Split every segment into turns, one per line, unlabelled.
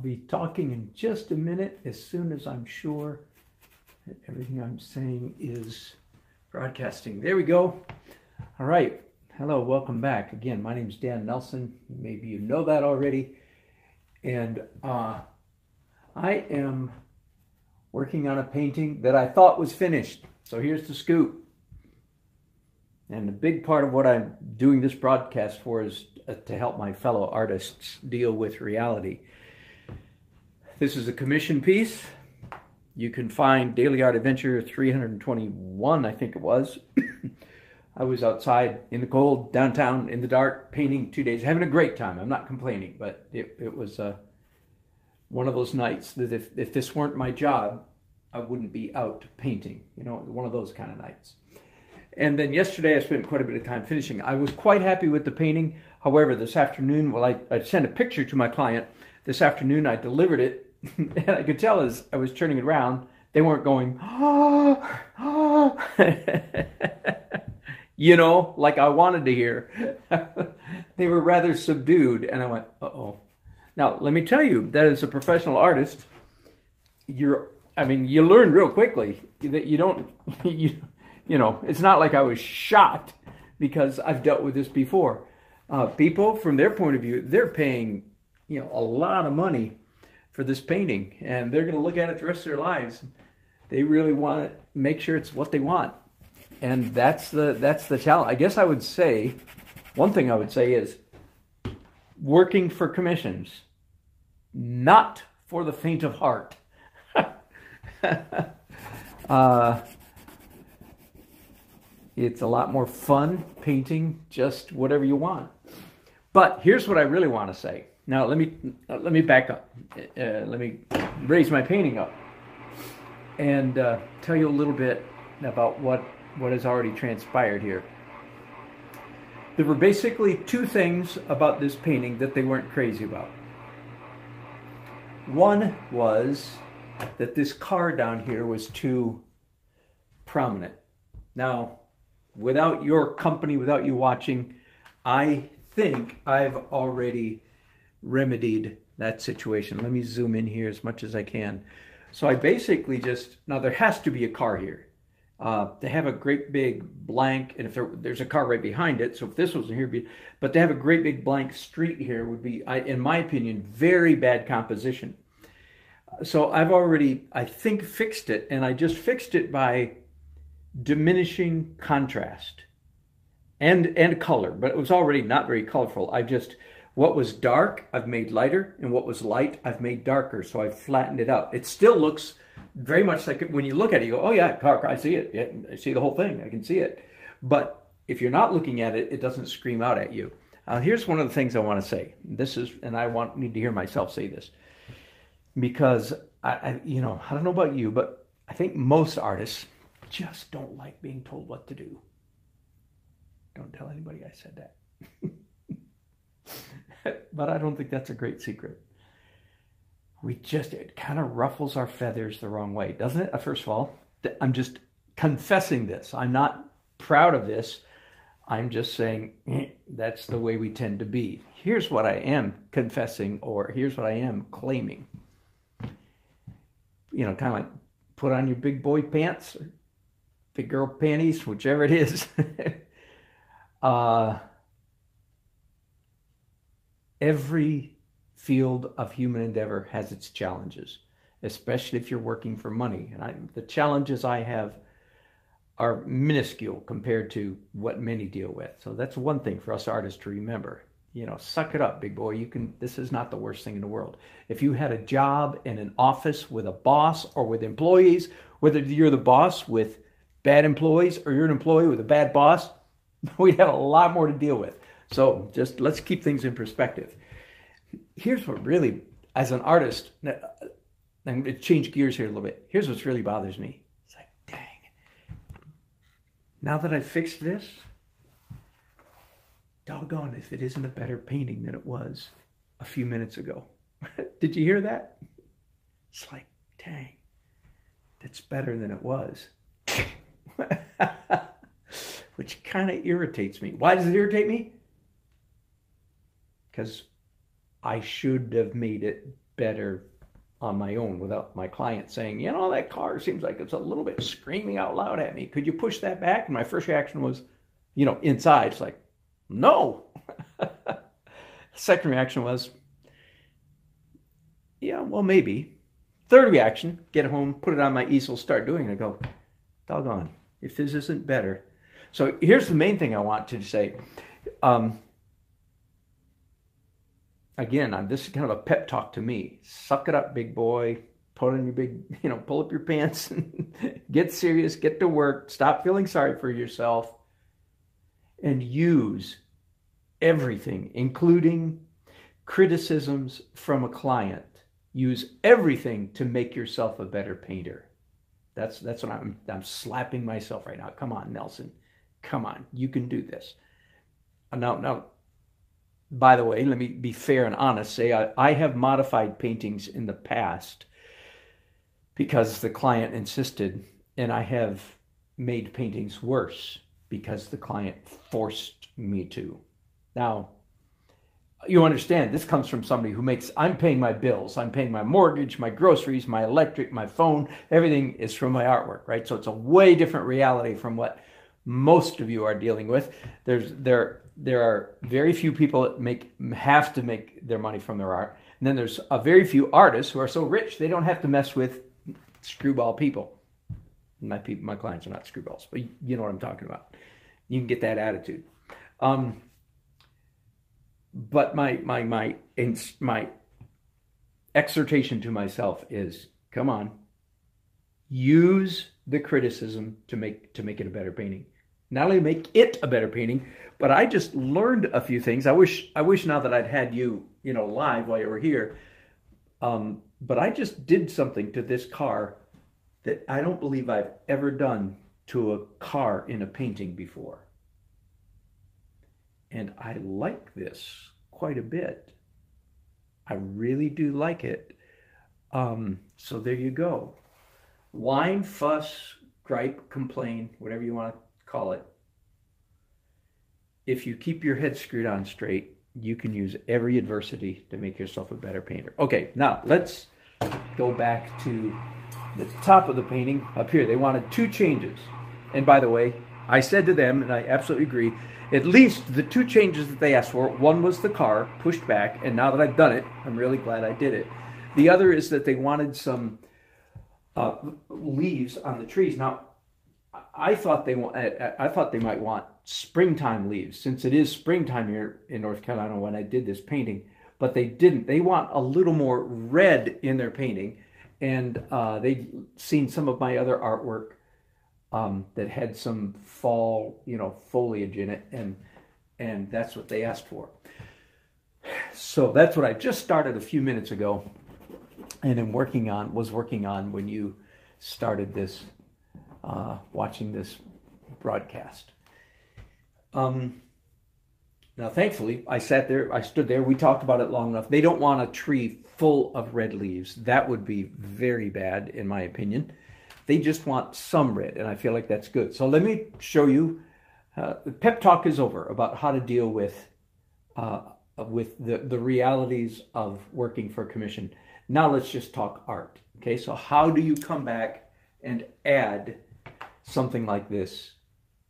be talking in just a minute as soon as I'm sure that everything I'm saying is broadcasting. There we go. All right. Hello, welcome back. Again, my name is Dan Nelson. Maybe you know that already. And I am working on a painting that I thought was finished. So here's the scoop. And the big part of what I'm doing this broadcast for is to help my fellow artists deal with reality. This is a commission piece. You can find Daily Art Adventure 321, I think it was. I was outside in the cold, downtown, in the dark, painting 2 days, having a great time. I'm not complaining, but it was one of those nights that if this weren't my job, I wouldn't be out painting. You know, one of those kind of nights. And then yesterday I spent quite a bit of time finishing. I was quite happy with the painting. However, this afternoon, I sent a picture to my client. This afternoon I delivered it, and I could tell as I was turning it around, they weren't going, ah, ah. You know, like I wanted to hear. They were rather subdued, and I went, uh-oh. Now, let me tell you that as a professional artist, you learn real quickly that you don't, you know, it's not like I was shocked because I've dealt with this before. People, from their point of view, they're paying, you know, a lot of money for this painting, and they're going to look at it the rest of their lives. They really want to make sure it's what they want. And that's the challenge. I guess I would say, one thing I would say is working for commissions, not for the faint of heart. It's a lot more fun painting just whatever you want. But here's what I really want to say. Now let me back up. Let me raise my painting up and tell you a little bit about what has already transpired here. There were basically two things about this painting that they weren't crazy about. One was that this car down here was too prominent. Now, without your company, without you watching, I think I've already remedied that situation. Let me zoom in here as much as I can. So I basically now there has to be a car here. They have a great big blank, and if there's a car right behind it, so if this wasn't here, but they have a great big blank street here would be, in my opinion, very bad composition. So I've already, I think, fixed it, and I just fixed it by diminishing contrast and color, but it was already not very colorful. What was dark, I've made lighter, and what was light, I've made darker, so I've flattened it out. It still looks very much like when you look at it, you go, oh yeah, car, I see it. Yeah, I see the whole thing. I can see it. But if you're not looking at it, it doesn't scream out at you. Here's one of the things I want to say. Need to hear myself say this, because I don't know about you, but I think most artists just don't like being told what to do. Don't tell anybody I said that. But I don't think that's a great secret. It kind of ruffles our feathers the wrong way, doesn't it? First of all, I'm just confessing this. I'm not proud of this. I'm just saying that's the way we tend to be. Here's what I am confessing, or here's what I am claiming. You know, kind of like put on your big boy pants, or big girl panties, whichever it is. Every field of human endeavor has its challenges, especially if you're working for money. And the challenges I have are minuscule compared to what many deal with. So that's one thing for us artists to remember. You know, suck it up, big boy. This is not the worst thing in the world. If you had a job in an office with a boss or with employees, whether you're the boss with bad employees or you're an employee with a bad boss, we'd have a lot more to deal with. So just let's keep things in perspective. Here's what really, as an artist, I'm going to change gears here a little bit. Here's what really bothers me. It's like, dang, now that I've fixed this, doggone if it isn't a better painting than it was a few minutes ago. Did you hear that? It's like, dang, that's better than it was. Which kind of irritates me. Why does it irritate me? Because I should have made it better on my own without my client saying, you know, that car seems like it's a little bit screaming out loud at me. Could you push that back? And my first reaction was, you know, inside, it's like, no. Second reaction was, yeah, well, maybe. Third reaction, get home, put it on my easel, start doing it. I go, doggone, if this isn't better. So here's the main thing I want to say. Again, this is kind of a pep talk to me. Suck it up, big boy. Put on your big, you know, pull up your pants and get serious, get to work, stop feeling sorry for yourself, and use everything, including criticisms from a client. Use everything to make yourself a better painter. That's what I'm slapping myself right now. Come on, Nelson. Come on, you can do this. Now, by the way, let me be fair and honest. Say I have modified paintings in the past because the client insisted, and I have made paintings worse because the client forced me to. Now, you understand, this comes from somebody who I'm paying my bills, I'm paying my mortgage, my groceries, my electric, my phone, everything is from my artwork, right? So it's a way different reality from what most of you are dealing with. There are very few people that have to make their money from their art. And then there's a very few artists who are so rich, they don't have to mess with screwball people. My clients are not screwballs, but you know what I'm talking about. You can get that attitude. But my exhortation to myself is, come on, use the criticism to make it a better painting. Not only make it a better painting, but I just learned a few things. I wish now that I'd had you know, live while you were here. But I just did something to this car that I don't believe I've ever done to a car in a painting before. And I like this quite a bit. I really do like it. So there you go. Whine, fuss, gripe, complain, whatever you want to call it. If you keep your head screwed on straight, you can use every adversity to make yourself a better painter. Okay, now let's go back to the top of the painting up here. They wanted 2 changes. And by the way, I said to them, and I absolutely agree, at least the 2 changes that they asked for, one was the car pushed back, and now that I've done it, I'm really glad I did it. The other is that they wanted some leaves on the trees. Now, I thought they might want springtime leaves, since it is springtime here in North Carolina when I did this painting, but they didn't. They want a little more red in their painting, and they'd seen some of my other artwork that had some fall, you know, foliage in it, and that's what they asked for. So that's what I just started a few minutes ago, and am working on when you started this, watching this broadcast. Now, thankfully, I stood there, we talked about it long enough. They don't want a tree full of red leaves. That would be very bad, in my opinion. They just want some red, and I feel like that's good. So let me show you. The pep talk is over about how to deal with the realities of working for commission. Now let's just talk art. Okay, so how do you come back and add something like this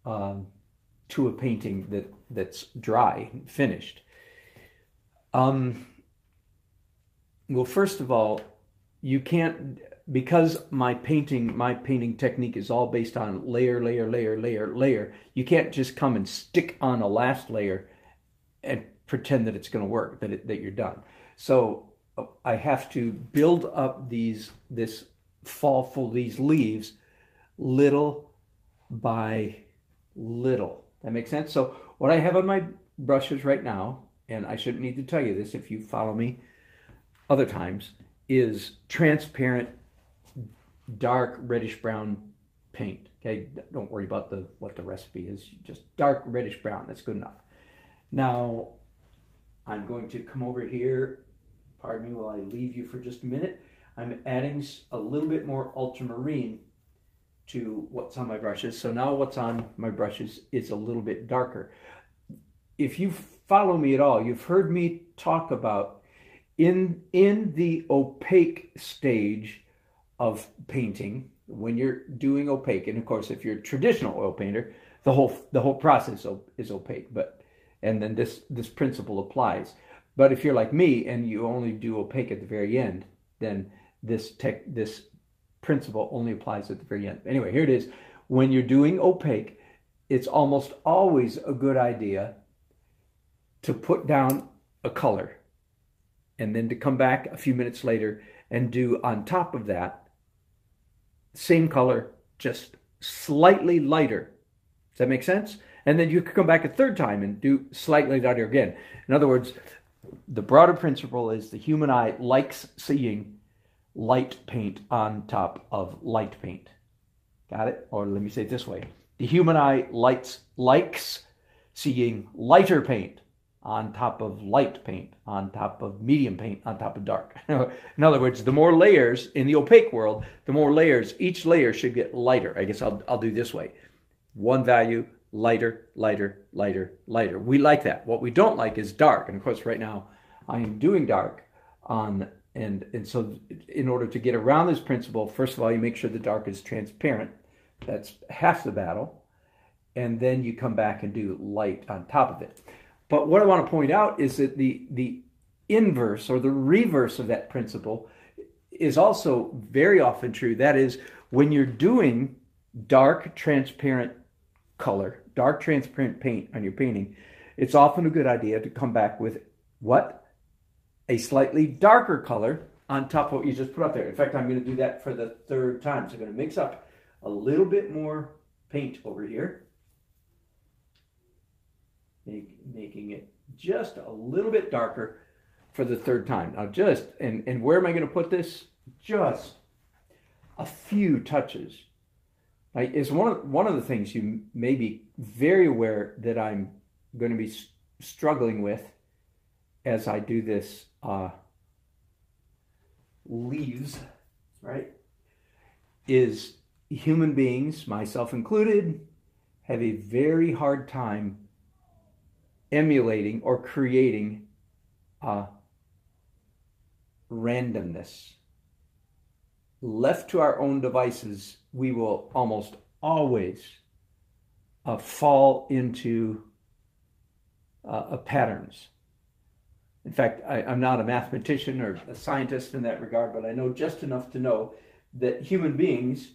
to a painting that's dry, finished? Well, first of all, you can't, because my painting technique is all based on layer, layer, layer, layer, layer. You can't just come and stick on a last layer and pretend that it's going to work, that you're done. So I have to build up these leaves little by little. That makes sense? So what I have on my brushes right now, and I shouldn't need to tell you this if you follow me other times, is transparent, dark reddish brown paint. Okay, don't worry about what the recipe is. Just dark reddish brown. That's good enough. Now I'm going to come over here. Pardon me while I leave you for just a minute. I'm adding a little bit more ultramarine to what's on my brushes. So now what's on my brushes is a little bit darker. If you follow me at all, you've heard me talk about in the opaque stage of painting, when you're doing opaque, and of course, if you're a traditional oil painter, the whole process is opaque. And then this principle applies. But if you're like me and you only do opaque at the very end, then this principle only applies at the very end. Anyway, here it is. When you're doing opaque, it's almost always a good idea to put down a color and then to come back a few minutes later and do on top of that same color, just slightly lighter. Does that make sense? And then you can come back a third time and do slightly lighter again. In other words, the broader principle is the human eye likes seeing light paint on top of light paint. Got it? Or let me say it this way. The human eye likes seeing lighter paint on top of light paint, on top of medium paint, on top of dark. In other words, the more layers in the opaque world, the more layers, each layer should get lighter. I guess I'll do this way. One value, lighter, lighter, lighter, lighter. We like that. What we don't like is dark. And of course, right now I am doing dark on, and so in order to get around this principle, first of all, you make sure the dark is transparent. That's half the battle. And then you come back and do light on top of it. But what I want to point out is that the inverse or the reverse of that principle is also very often true. That is, when you're doing dark, transparent color, dark, transparent paint on your painting, it's often a good idea to come back with what? A slightly darker color on top of what you just put up there. In fact, I'm going to do that for the third time. So I'm going to mix up a little bit more paint over here, making it just a little bit darker for the third time. Now and where am I going to put this? Just a few touches. Like, it's one of the things you may be very aware that I'm going to be struggling with as I do this leaves, right? Is human beings, myself included, have a very hard time emulating or creating randomness. Left to our own devices, we will almost always fall into patterns. In fact, I'm not a mathematician or a scientist in that regard, but I know just enough to know that human beings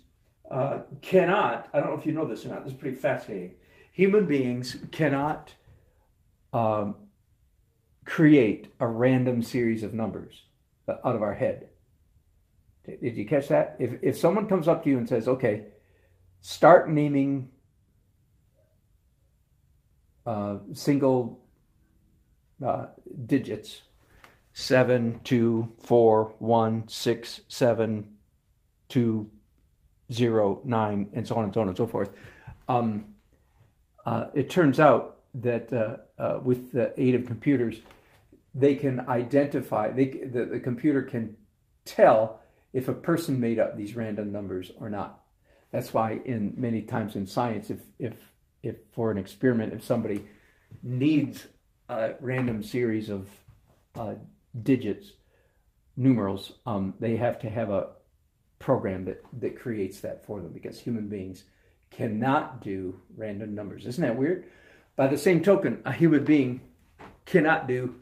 cannot, I don't know if you know this or not, this is pretty fascinating. Human beings cannot create a random series of numbers out of our head. Did you catch that? If someone comes up to you and says, okay, start naming single digits, 7, 2, 4, 1, 6, 7, 2, 0, 9, and so on and so on and so forth. It turns out that with the aid of computers, they can identify, the computer can tell if a person made up these random numbers or not. That's why many times in science, if for an experiment, if somebody needs a random series of digits, numerals, they have to have a program that creates that for them, because human beings cannot do random numbers. Isn't that weird? By the same token, a human being cannot do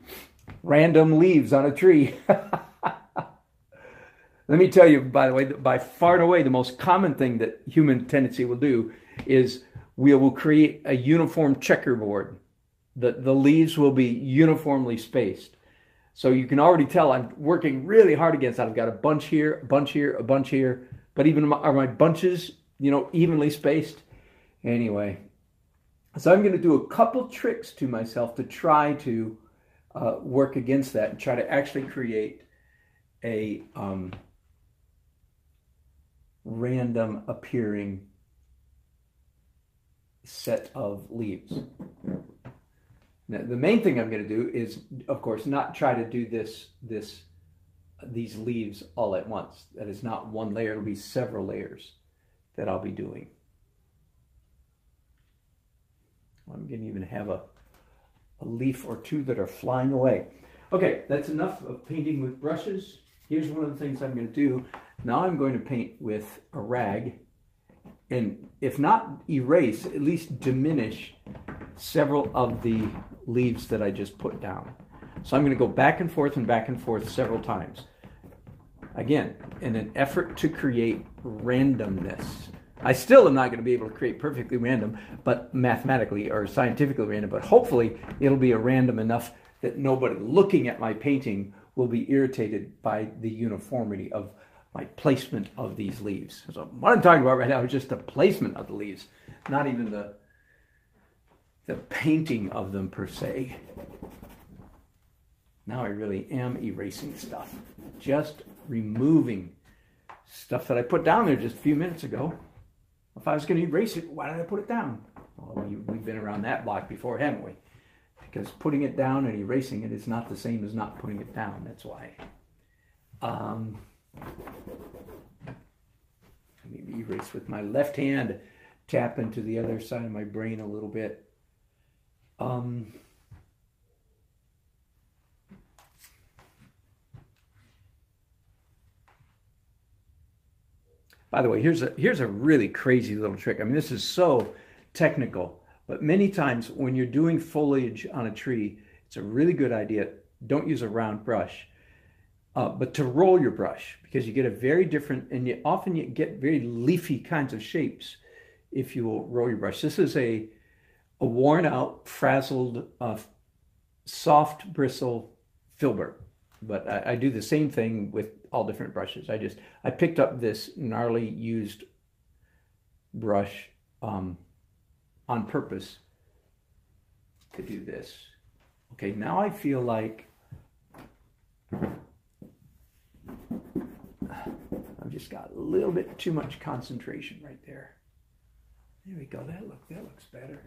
random leaves on a tree. Let me tell you, by the way, by far and away, the most common thing that human tendency will do is we will create a uniform checkerboard. The leaves will be uniformly spaced. So you can already tell I'm working really hard against that. I've got a bunch here, a bunch here, a bunch here. But even are my bunches, evenly spaced? Anyway, so I'm going to do a couple tricks to myself to try to work against that and try to actually create a random appearing set of leaves. Now, the main thing I'm going to do is, of course, not try to do these leaves all at once. That is not one layer. It'll be several layers that I'll be doing. I'm going to even have a leaf or two that are flying away. Okay, that's enough of painting with brushes. Here's one of the things I'm going to do. Now I'm going to paint with a rag, and if not erase, at least diminish several of the leaves that I just put down. So I'm going to go back and forth several times. Again, in an effort to create randomness. I still am not going to be able to create perfectly random, but mathematically or scientifically random, but hopefully it'll be a random enough that nobody looking at my painting will be irritated by the uniformity of my placement of these leaves. So what I'm talking about right now is just the placement of the leaves, not even the painting of them per se. Now I really am erasing stuff. Just removing stuff that I put down there just a few minutes ago. If I was going to erase it, why did I put it down? Well, we've been around that block before, haven't we? Because putting it down and erasing it is not the same as not putting it down. That's why. Maybe erase with my left hand. Tap into the other side of my brain a little bit. By the way, here's a really crazy little trick. I mean, this is so technical, but many times when you're doing foliage on a tree, it's a really good idea. Don't use a round brush, but to roll your brush, because you get a very different, and you often get very leafy kinds of shapes if you will roll your brush. This is a worn out, frazzled, soft bristle filbert. But I do the same thing with all different brushes. I picked up this gnarly used brush on purpose to do this. Okay, now I feel like I've just got a little bit too much concentration right there. There we go. That looks better.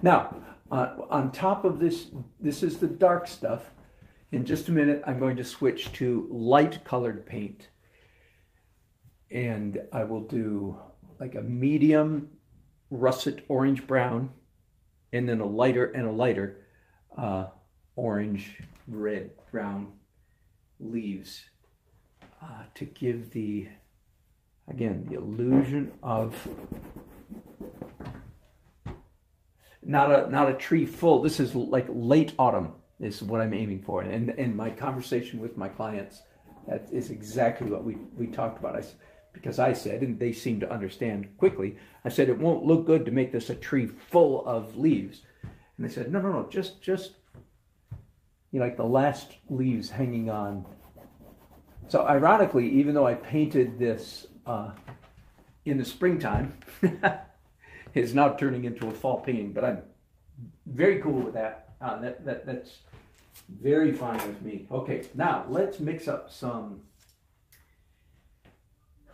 Now, on top of this, this is the dark stuff. In just a minute, I'm going to switch to light colored paint. And I will do like a medium russet orange brown, and then a lighter orange, red, brown leaves to give the, again, the illusion of not a tree full. This is like late autumn. Is what I'm aiming for. And in my conversation with my clients, that is exactly what we talked about. Because I said, and they seemed to understand quickly, I said, it won't look good to make this a tree full of leaves. And they said, no, just you know, like the last leaves hanging on. So ironically, even though I painted this in the springtime, it's now turning into a fall painting, but I'm very cool with that. That's very fine with me. Okay, now let's mix up some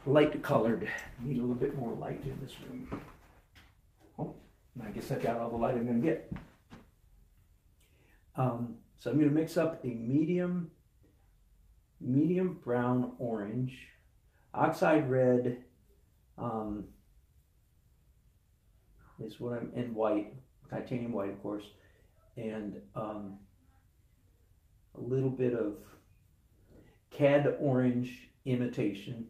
light colored. Need a little bit more light in this room. Oh, I guess I got all the light I'm going to get. So I'm going to mix up a medium brown orange, oxide red is what I'm in, white, titanium white, of course. And a little bit of cad orange imitation,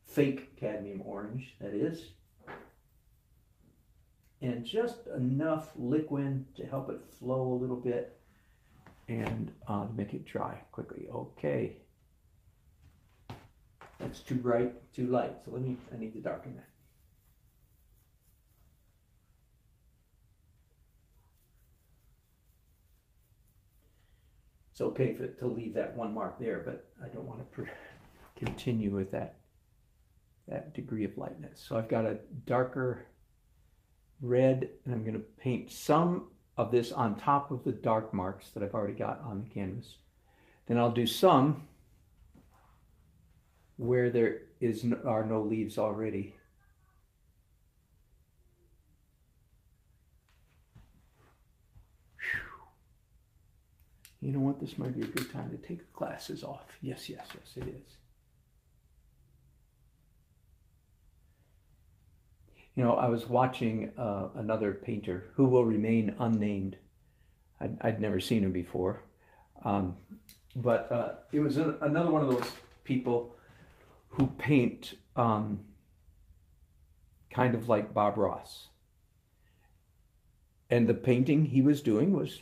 fake cadmium orange, that is. And just enough liquid to help it flow a little bit and make it dry quickly. Okay. That's too bright, too light. So I need to darken that. It's okay to leave that one mark there, but I don't want to continue with that degree of lightness. So I've got a darker red, and I'm going to paint some of this on top of the dark marks that I've already got on the canvas. Then I'll do some where there are no leaves already. You know what? This might be a good time to take the glasses off. Yes, it is. You know, I was watching another painter who will remain unnamed. I'd never seen him before. Um, but it was another one of those people who paint kind of like Bob Ross. And the painting he was doing was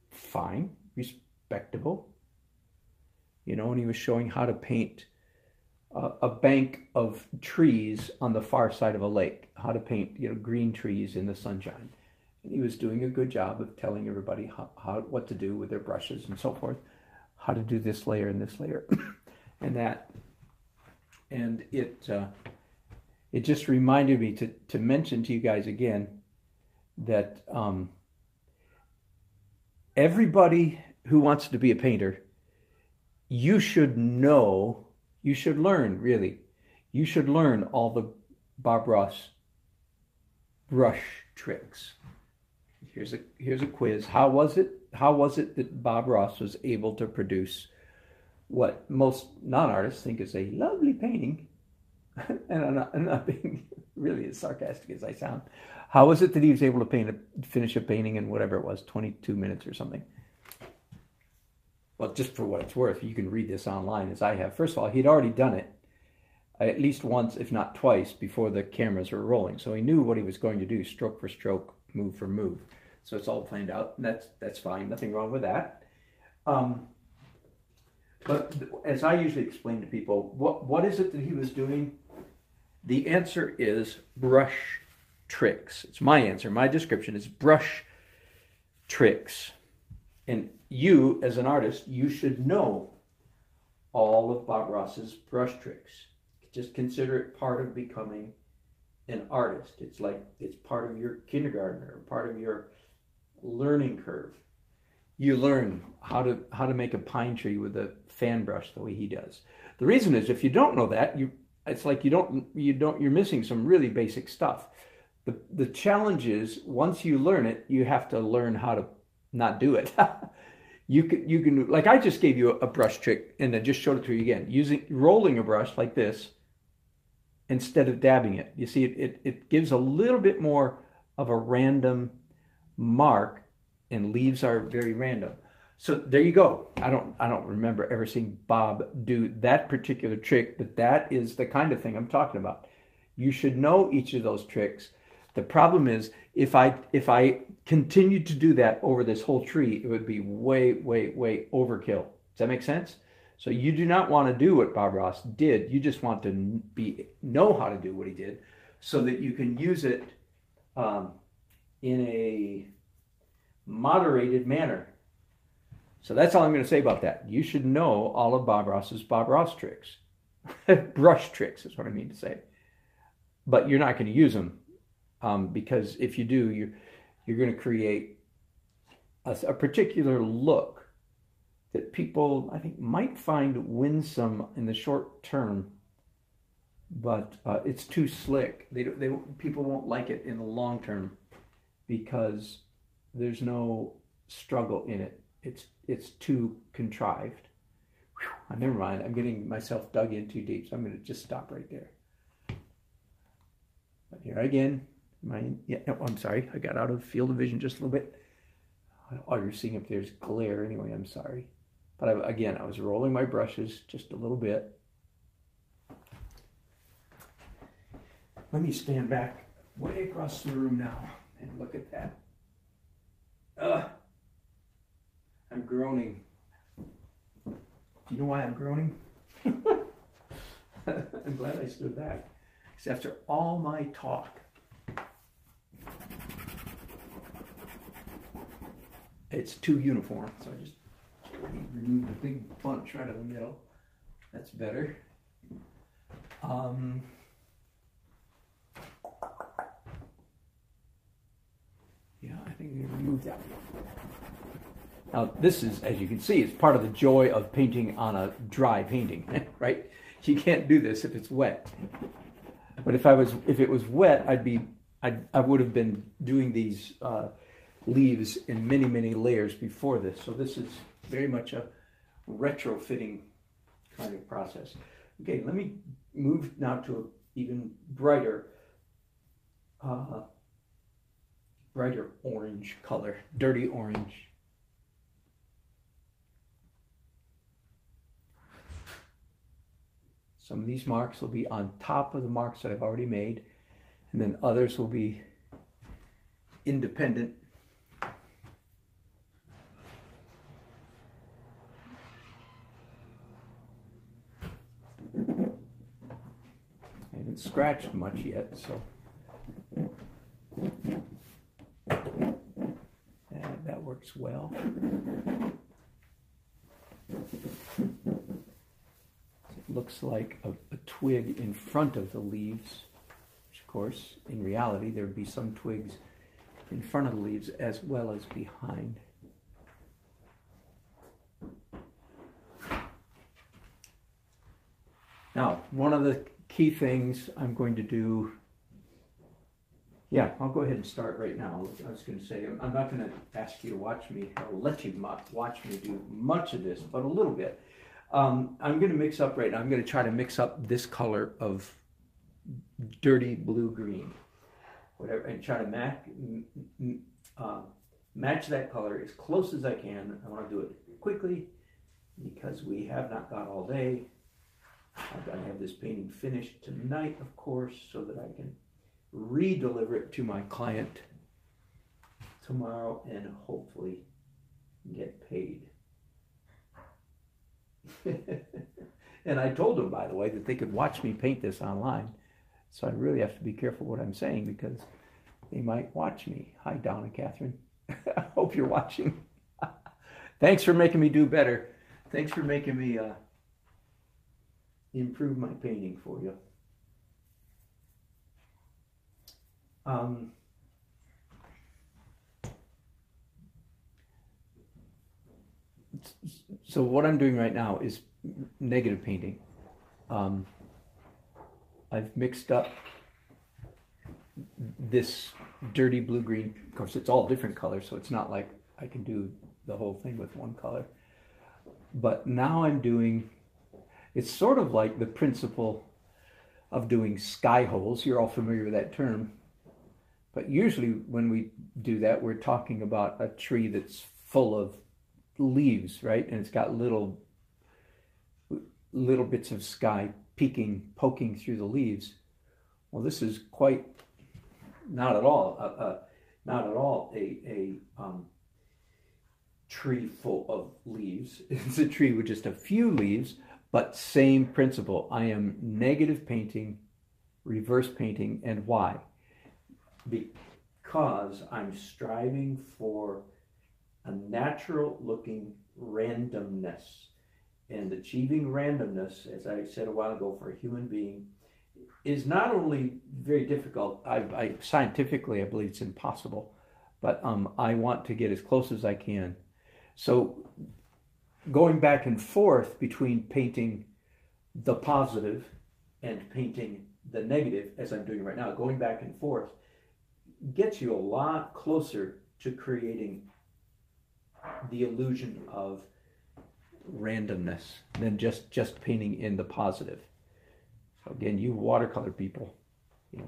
fine, respectable. You know, and he was showing how to paint a bank of trees on the far side of a lake, how to paint, you know, green trees in the sunshine. And he was doing a good job of telling everybody what to do with their brushes and so forth, how to do this layer and this layer and that. And it just reminded me to mention to you guys again that everybody who wants to be a painter, you should know, you should learn, really. You should learn all the Bob Ross brush tricks. Here's a quiz. How was it that Bob Ross was able to produce what most non-artists think is a lovely painting? And I'm not being really as sarcastic as I sound. How was it that he was able to finish a painting in whatever it was, 22 minutes or something? Well, just for what it's worth, you can read this online as I have. First of all, he'd already done it at least once, if not twice, before the cameras were rolling. So he knew what he was going to do, stroke for stroke, move for move. So it's all planned out, and that's fine. Nothing wrong with that. But as I usually explain to people, what is it that he was doing? The answer is brush tricks. It's my answer. My description is brush tricks. And you, as an artist, you should know all of Bob Ross's brush tricks. Just consider it part of becoming an artist. It's like it's part of your kindergarten or part of your learning curve. You learn how to make a pine tree with a fan brush the way he does. The reason is if you don't know that, it's like you're missing some really basic stuff. The challenge is once you learn it, you have to learn how to not do it. You can like I just gave you a brush trick and then just showed it to you again, rolling a brush like this instead of dabbing it. You see, it gives a little bit more of a random mark, and leaves are very random. So there you go. I don't remember ever seeing Bob do that particular trick, but that is the kind of thing I'm talking about. You should know each of those tricks. The problem is if I continued to do that over this whole tree, it would be way, way, way overkill. Does that make sense? So you do not want to do what Bob Ross did. You just want to know how to do what he did so that you can use it in a moderated manner. So that's all I'm going to say about that. You should know all of Bob Ross's Bob Ross tricks. Brush tricks is what I mean to say. But you're not going to use them because if you do, you're going to create a particular look that people, I think, might find winsome in the short term, but it's too slick. People won't like it in the long term because there's no struggle in it. It's too contrived. Whew, never mind. I'm getting myself dug in too deep, so I'm going to just stop right there. But here again, I'm sorry. I got out of field of vision just a little bit. All you're seeing up there is glare anyway. I'm sorry. But I was rolling my brushes just a little bit. Let me stand back way across the room now and look at that. I'm groaning. Do you know why I'm groaning? I'm glad I stood back. Because after all my talk, it's too uniform. So I just remove the big bunch right in the middle. That's better. Yeah, I think we remove that. Now, this is, as you can see, it's part of the joy of painting on a dry painting, right? You can't do this if it's wet. But if it was wet, I would have been doing these leaves in many, many layers before this. So this is very much a retrofitting kind of process. Okay, let me move now to an even brighter orange color, dirty orange. Some of these marks will be on top of the marks that I've already made, and then others will be independent. I haven't scratched much yet, so that works well. It looks like a twig in front of the leaves, which of course, in reality, there would be some twigs in front of the leaves as well as behind. Now, one of the key things I'm going to do, yeah, I'll go ahead and start right now. I was going to say, I'm not going to ask you to watch me, or let you watch me do much of this, but a little bit. I'm going to mix up right now. I'm going to try to mix up this color of dirty blue-green, whatever, and try to match that color as close as I can. I want to do it quickly because we have not got all day. I've got to have this painting finished tonight, of course, so that I can re-deliver it to my client tomorrow and hopefully get paid. And I told them, by the way, that they could watch me paint this online. So I really have to be careful what I'm saying because they might watch me. Hi, Donna Catherine. I hope you're watching. Thanks for making me do better. Thanks for making me improve my painting for you. So what I'm doing right now is negative painting. I've mixed up this dirty blue-green. Of course, it's all different colors, so it's not like I can do the whole thing with one color. But now I'm doing, it's sort of like the principle of doing sky holes. You're all familiar with that term. But usually when we do that, we're talking about a tree that's full of leaves, right? And it's got little bits of sky poking through the leaves. Well, this is quite not at all a tree full of leaves. It's a tree with just a few leaves, but same principle. I am negative painting, reverse painting, and why? Because I'm striving for a natural looking randomness. And achieving randomness, as I said a while ago, for a human being is not only very difficult, scientifically I believe it's impossible, but I want to get as close as I can. So going back and forth between painting the positive and painting the negative, as I'm doing right now, going back and forth gets you a lot closer to creating the illusion of randomness than just painting in the positive. So again, you watercolor people,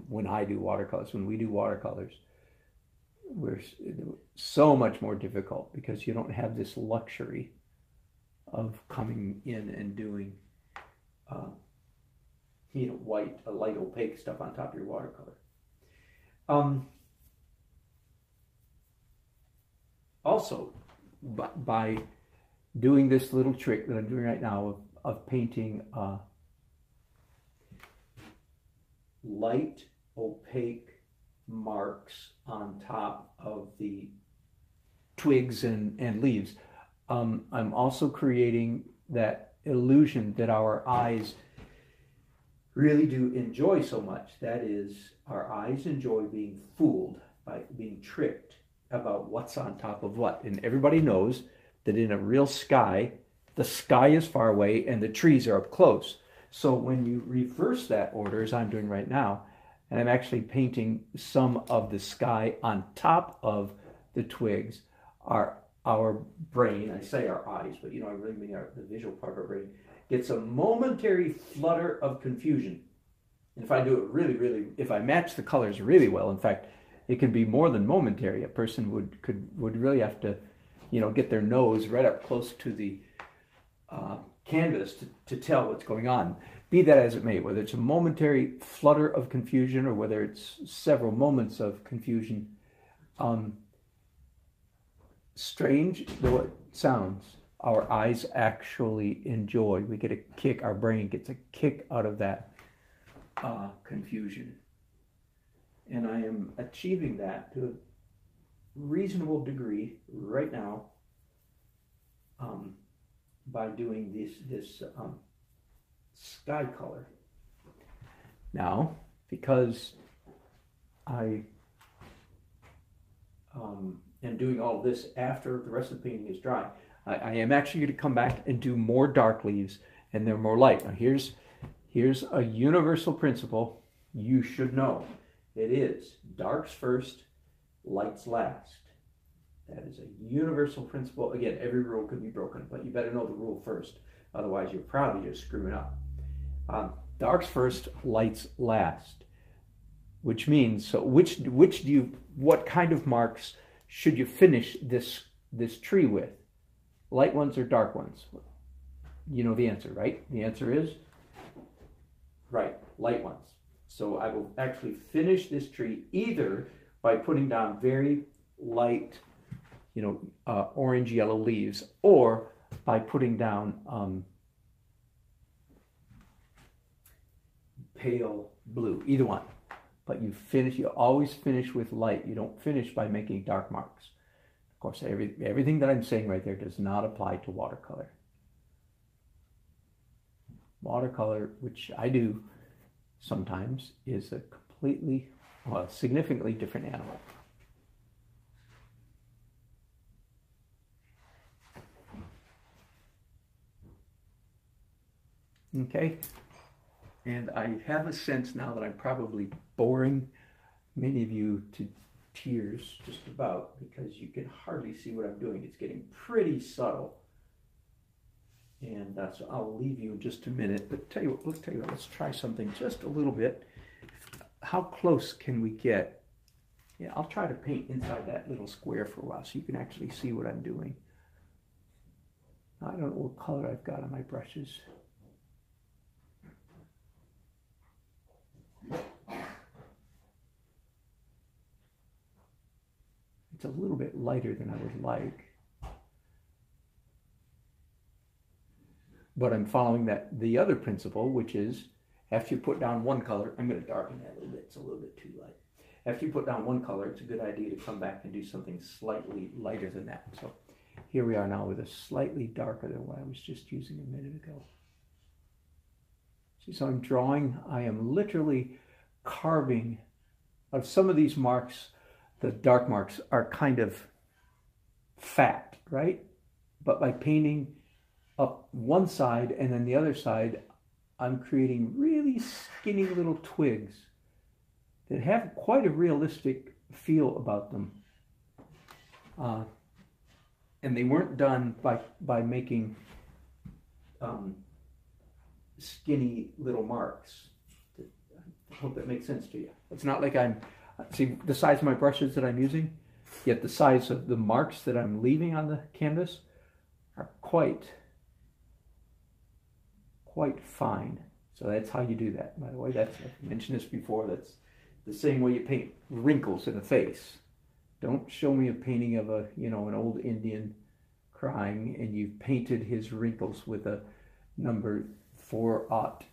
when I do watercolors, when we do watercolors, we're so much more difficult because you don't have this luxury of coming in and doing white, light opaque stuff on top of your watercolor. Also, by doing this little trick that I'm doing right now of painting light opaque marks on top of the twigs and leaves, I'm also creating that illusion that our eyes really do enjoy so much. That is, our eyes enjoy being fooled, by being tricked about what's on top of what. And everybody knows that in a real sky, the sky is far away and the trees are up close. So when you reverse that order, as I'm doing right now, and I'm actually painting some of the sky on top of the twigs, our brain, I say our eyes, but I really mean the visual part of our brain, gets a momentary flutter of confusion. And if I do it if I match the colors really well, in fact, it can be more than momentary. A person would really have to, get their nose right up close to the canvas to tell what's going on. be that as it may, whether it's a momentary flutter of confusion or whether it's several moments of confusion, strange though it sounds, our eyes actually enjoy. We get a kick, our brain gets a kick out of that confusion. And I am achieving that to a reasonable degree right now by doing this sky color. Now, because I am doing all this after the rest of the painting is dry, I am actually going to come back and do more dark leaves and they're more light. Now here's a universal principle you should know. It is darks first, lights last. That is a universal principle. Again, every rule could be broken, but you better know the rule first. Otherwise, you're probably just screwing up. Darks first, lights last. Which means, so what kind of marks should you finish this tree with? Light ones or dark ones? You know the answer, right? The answer is, right, light ones. So I will actually finish this tree either by putting down very light, orange yellow leaves, or by putting down pale blue, either one. But you always finish with light. You don't finish by making dark marks. Of course, everything that I'm saying right there does not apply to watercolor. Watercolor, which I do sometimes, is a completely, significantly different animal. Okay, and I have a sense now that I'm probably boring many of you to tears, just about, because you can hardly see what I'm doing. It's getting pretty subtle. And so I'll leave you in just a minute. But let's try something just a little bit. How close can we get? Yeah, I'll try to paint inside that little square for a while so you can actually see what I'm doing. I don't know what color I've got on my brushes. It's a little bit lighter than I would like. But I'm following the other principle, which is after you put down one color, I'm going to darken that a little bit. It's a little bit too light. After you put down one color, it's a good idea to come back and do something slightly lighter than that. So here we are now with a slightly darker than what I was just using a minute ago. See, so I'm drawing, I am literally carving. Of some of these marks, the dark marks are kind of fat, right? But by painting up one side and then the other side, I'm creating really skinny little twigs that have quite a realistic feel about them. And they weren't done by making skinny little marks. I hope that makes sense to you. It's not like see the size of my brushes that I'm using, yet the size of the marks that I'm leaving on the canvas are quite fine. So that's how you do that. By the way, I've mentioned this before, that's the same way you paint wrinkles in a face. Don't show me a painting of an old Indian crying and you've painted his wrinkles with a number 4/0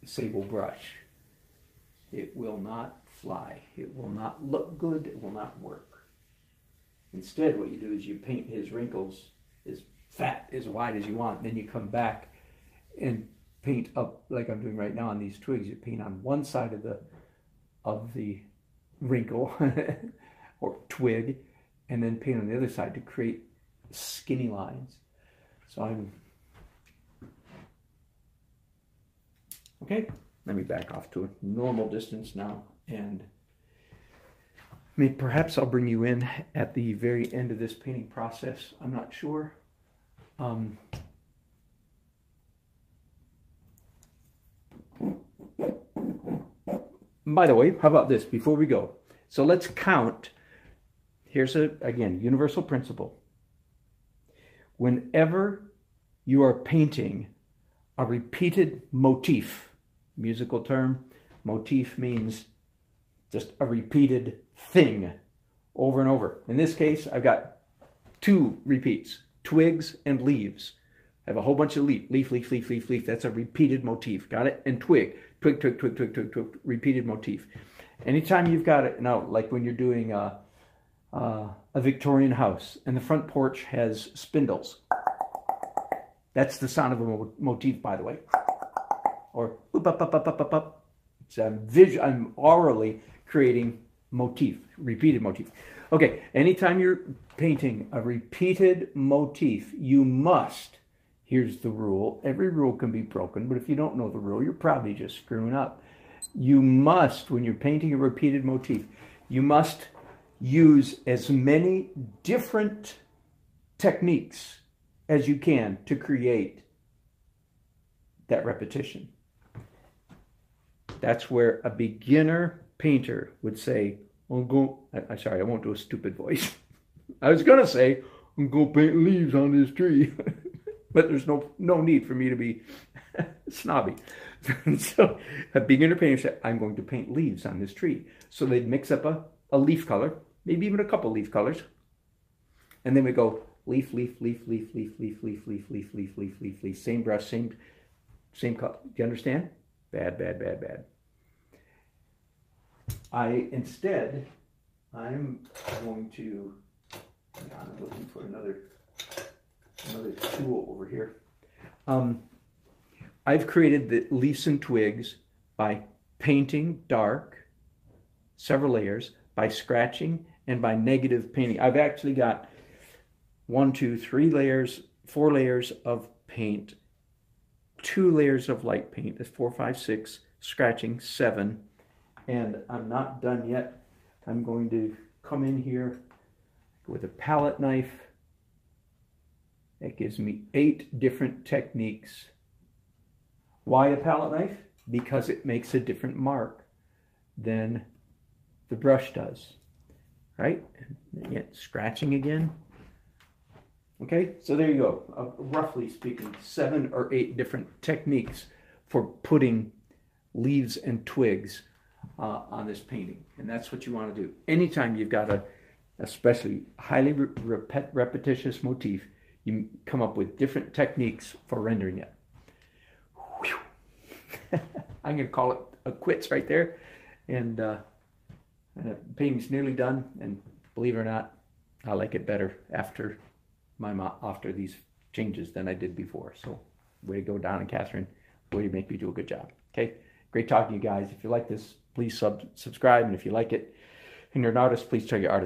sable brush. It will not fly. It will not look good. It will not work. Instead, what you do is you paint his wrinkles as fat, as wide as you want. Then you come back and paint up like I'm doing right now on these twigs. You paint on one side of the wrinkle or twig, and then paint on the other side to create skinny lines. So I'm okay. Let me back off to a normal distance now, and perhaps I'll bring you in at the very end of this painting process. I'm not sure. By the way, how about this before we go? So let's count. Here's again, universal principle. Whenever you are painting a repeated motif, musical term. Motif means just a repeated thing over and over. In this case, I've got two repeats, twigs and leaves. I have a whole bunch of leaf, leaf, leaf, leaf, leaf, leaf. That's a repeated motif. Got it? And twig, twig, twig, twig, twig, twig, twig, repeated motif. Anytime you've got it, now, like when you're doing a Victorian house and the front porch has spindles. That's the sound of a motif, by the way. Or boop, up, up, up, up, up, up. It's I'm orally creating motif, repeated motif. Okay, anytime you're painting a repeated motif, you must, here's the rule. Every rule can be broken, but if you don't know the rule, you're probably just screwing up. You must, when you're painting a repeated motif, you must use as many different techniques as you can to create that repetition. That's where a beginner painter would say, I'm sorry, I won't do a stupid voice. I was going to say, I'm going to paint leaves on this tree. But there's no need for me to be snobby. So a beginner painter said, I'm going to paint leaves on this tree. So they'd mix up a leaf color, maybe even a couple leaf colors. And then we go leaf, leaf, leaf, leaf, leaf, leaf, leaf, leaf, leaf, leaf, leaf, leaf, leaf, same brush, same color. Do you understand? Bad, bad, bad, bad. I'm going to, I'm looking for another tool over here. I've created the leaves and twigs by painting dark, several layers, by scratching, and by negative painting. I've actually got 1, 2, 3 layers, 4 layers of paint, 2 layers of light paint. That's 4, 5, 6, scratching, 7. And I'm not done yet. I'm going to come in here with a palette knife. That gives me 8 different techniques. Why a palette knife? Because it makes a different mark than the brush does. Right? And again, scratching again. Okay, so there you go. Roughly speaking, 7 or 8 different techniques for putting leaves and twigs on this painting. And that's what you want to do. Anytime you've got a especially highly repetitious motif, you come up with different techniques for rendering it. I'm going to call it a quits right there. And the painting's nearly done. And believe it or not, I like it better after these changes than I did before. So way to go, Don and Catherine. Way to make me do a good job. Okay, great talking to you guys. If you like this, please subscribe. And if you like it and you're an artist, please check your artist.